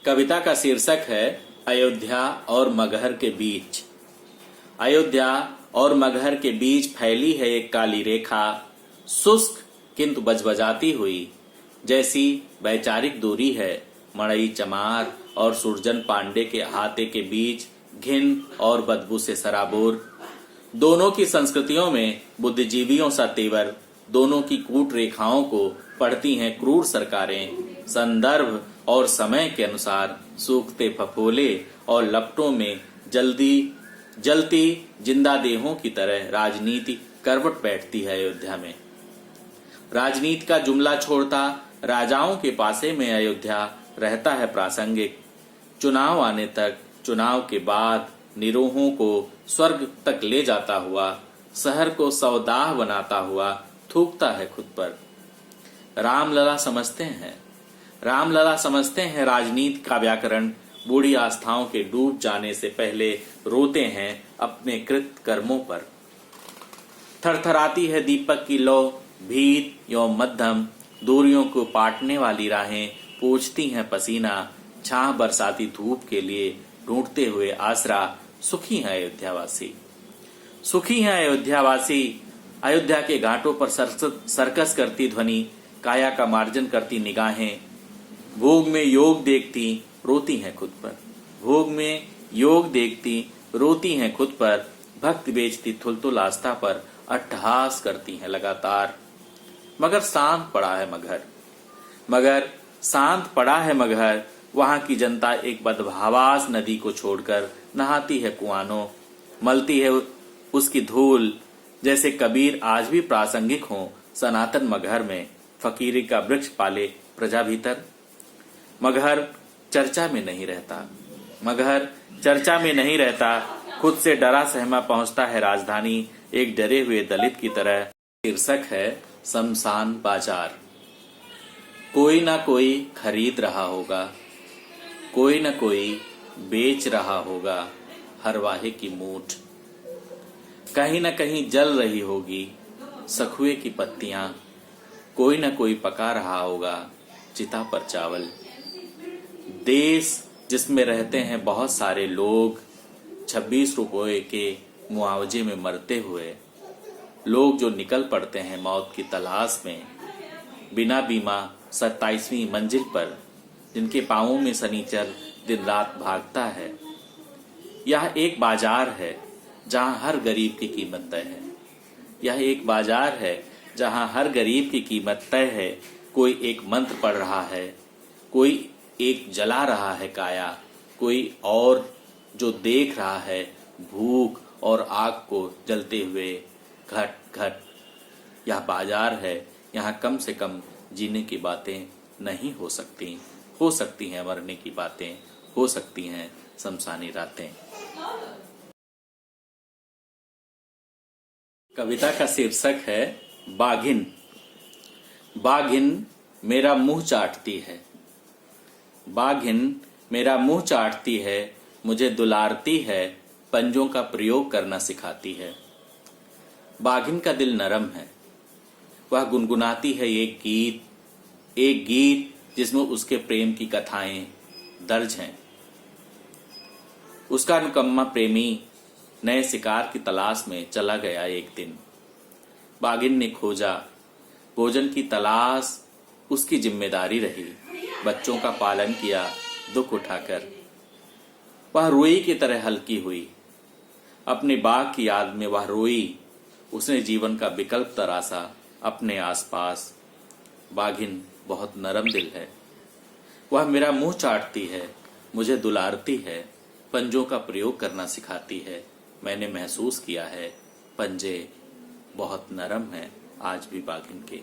कविता का शीर्षक है अयोध्या और मगहर के बीच। अयोध्या और मगहर के बीच फैली है एक काली रेखा, शुष्क किंतु बजबजाती हुई, जैसी वैचारिक दूरी है मड़ई चमार और सुरजन पांडे के अहाते के बीच घिन और बदबू से सराबोर। दोनों की संस्कृतियों में बुद्धिजीवियों सा तेवर, दोनों की कूट रेखाओं को पढ़ती हैं क्रूर सरकारें। संदर्भ और समय के अनुसार सूखते फफोले और लपटों में जलती जिंदा देहों की तरह राजनीति करवट बैठती है अयोध्या में। राजनीति का जुमला छोड़ता राजाओं के पासे में अयोध्या रहता है प्रासंगिक। चुनाव आने तक, चुनाव के बाद निरोहों को स्वर्ग तक ले जाता हुआ, शहर को सौदाह बनाता हुआ थूकता है खुद पर। रामलला समझते हैं राजनीति का व्याकरण। बूढ़ी आस्थाओं के डूब जाने से पहले रोते हैं अपने कृत कर्मों पर। थरथराती है दीपक की लौ, भीत एवं मध्यम दूरियों को पाटने वाली राहें पूछती हैं पसीना। छाह बरसाती धूप के लिए ढूंढते हुए आसरा सुखी हैं अयोध्यावासी। अयोध्या के घाटों पर सर्कस करती ध्वनि, काया का मार्जन करती निगाहें, भोग में योग देखती रोती हैं खुद पर। भक्त बेचती थुलथुल आस्था पर अट्टहास करती हैं लगातार। मगर शांत पड़ा है मगहर। वहां की जनता एक बदहवास नदी को छोड़कर नहाती है कुआनों, मलती है उसकी धूल। जैसे कबीर आज भी प्रासंगिक हो सनातन मगहर में, फकीरी का वृक्ष पाले प्रजा भीतर। मगहर चर्चा में नहीं रहता, खुद से डरा सहमा पहुंचता है राजधानी, एक डरे हुए दलित की तरह। शीर्षक है शमशान बाजार। कोई ना कोई खरीद रहा होगा, कोई न कोई बेच रहा होगा हर वाहे की मूठ। कहीं न कहीं जल रही होगी सखुए की पत्तियां, कोई न कोई पका रहा होगा चिता पर चावल। देश जिसमें रहते हैं बहुत सारे लोग, 26 रुपये के मुआवजे में मरते हुए लोग जो निकल पड़ते हैं मौत की तलाश में, बिना बीमा 27वीं मंजिल पर, जिनके पांवों में सनीचर दिन रात भागता है। यह एक बाजार है जहां हर गरीब की कीमत तय है। कोई एक मंत्र पढ़ रहा है, कोई एक जला रहा है काया, कोई और जो देख रहा है भूख और आग को जलते हुए घट घट। यह बाजार है, यहाँ कम से कम जीने की बातें नहीं हो सकती हैं मरने की बातें, हो सकती हैं शमशानी रातें। कविता का शीर्षक है बाघिन। बाघिन मेरा मुंह चाटती है, मुझे दुलारती है, पंजों का प्रयोग करना सिखाती है। बाघिन का दिल नरम है, वह गुनगुनाती है एक गीत जिसमें उसके प्रेम की कथाएं दर्ज हैं। उसका अनुकम्मा प्रेमी नए शिकार की तलाश में चला गया एक दिन। बाघिन ने खोजा, भोजन की तलाश उसकी जिम्मेदारी रही, बच्चों का पालन किया दुख उठाकर। वह रुई की तरह हल्की हुई, अपने बाघ की याद में वह रोई। उसने जीवन का विकल्प तरासा अपने आसपास। बाघिन बहुत नरम दिल है, वह मेरा मुंह चाटती है, मुझे दुलारती है, पंजों का प्रयोग करना सिखाती है। मैंने महसूस किया है पंजे बहुत नरम हैं आज भी बाघिन के।